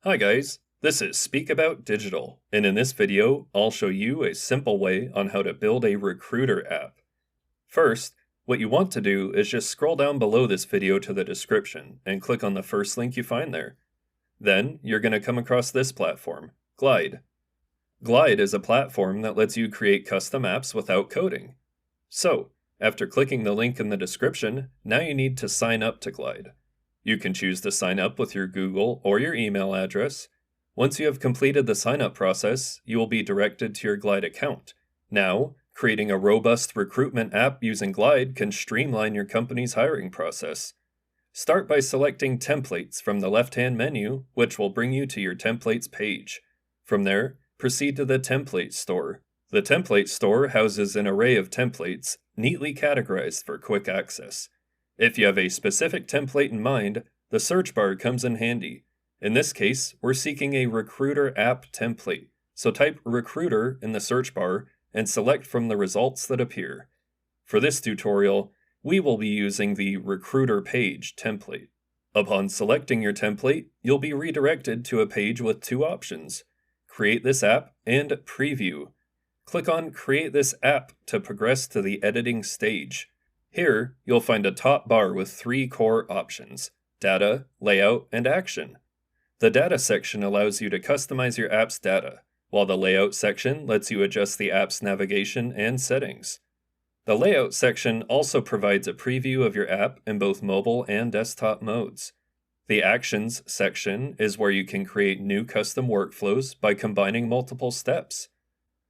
Hi guys, this is Speak About Digital, and in this video, I'll show you a simple way on how to build a recruiter app. First, what you want to do is just scroll down below this video to the description and click on the first link you find there. Then, you're going to come across this platform, Glide. Glide is a platform that lets you create custom apps without coding. So, after clicking the link in the description, now you need to sign up to Glide. You can choose to sign up with your Google or your email address. Once you have completed the sign-up process, you will be directed to your Glide account. Now, creating a robust recruitment app using Glide can streamline your company's hiring process. Start by selecting Templates from the left-hand menu, which will bring you to your Templates page. From there, proceed to the Template Store. The Template Store houses an array of templates, neatly categorized for quick access. If you have a specific template in mind, the search bar comes in handy. In this case, we're seeking a Recruiter app template, so type Recruiter in the search bar and select from the results that appear. For this tutorial, we will be using the Recruiter page template. Upon selecting your template, you'll be redirected to a page with two options: Create this app and Preview. Click on Create this app to progress to the editing stage. Here, you'll find a top bar with three core options: Data, Layout, and Action. The Data section allows you to customize your app's data, while the Layout section lets you adjust the app's navigation and settings. The Layout section also provides a preview of your app in both mobile and desktop modes. The Actions section is where you can create new custom workflows by combining multiple steps.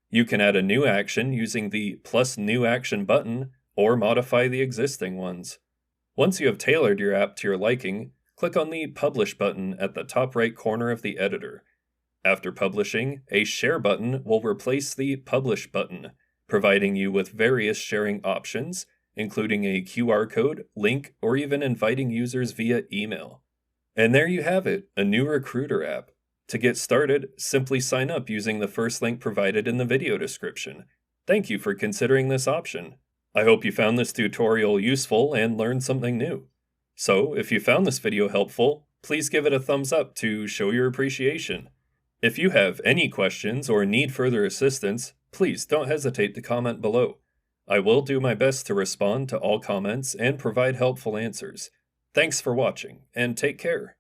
You can add a new action using the Plus New Action button, or modify the existing ones. Once you have tailored your app to your liking, click on the Publish button at the top right corner of the editor. After publishing, a Share button will replace the Publish button, providing you with various sharing options, including a QR code, link, or even inviting users via email. And there you have it, a new Recruiter app. To get started, simply sign up using the first link provided in the video description. Thank you for considering this option. I hope you found this tutorial useful and learned something new. So, if you found this video helpful, please give it a thumbs up to show your appreciation. If you have any questions or need further assistance, please don't hesitate to comment below. I will do my best to respond to all comments and provide helpful answers. Thanks for watching, and take care.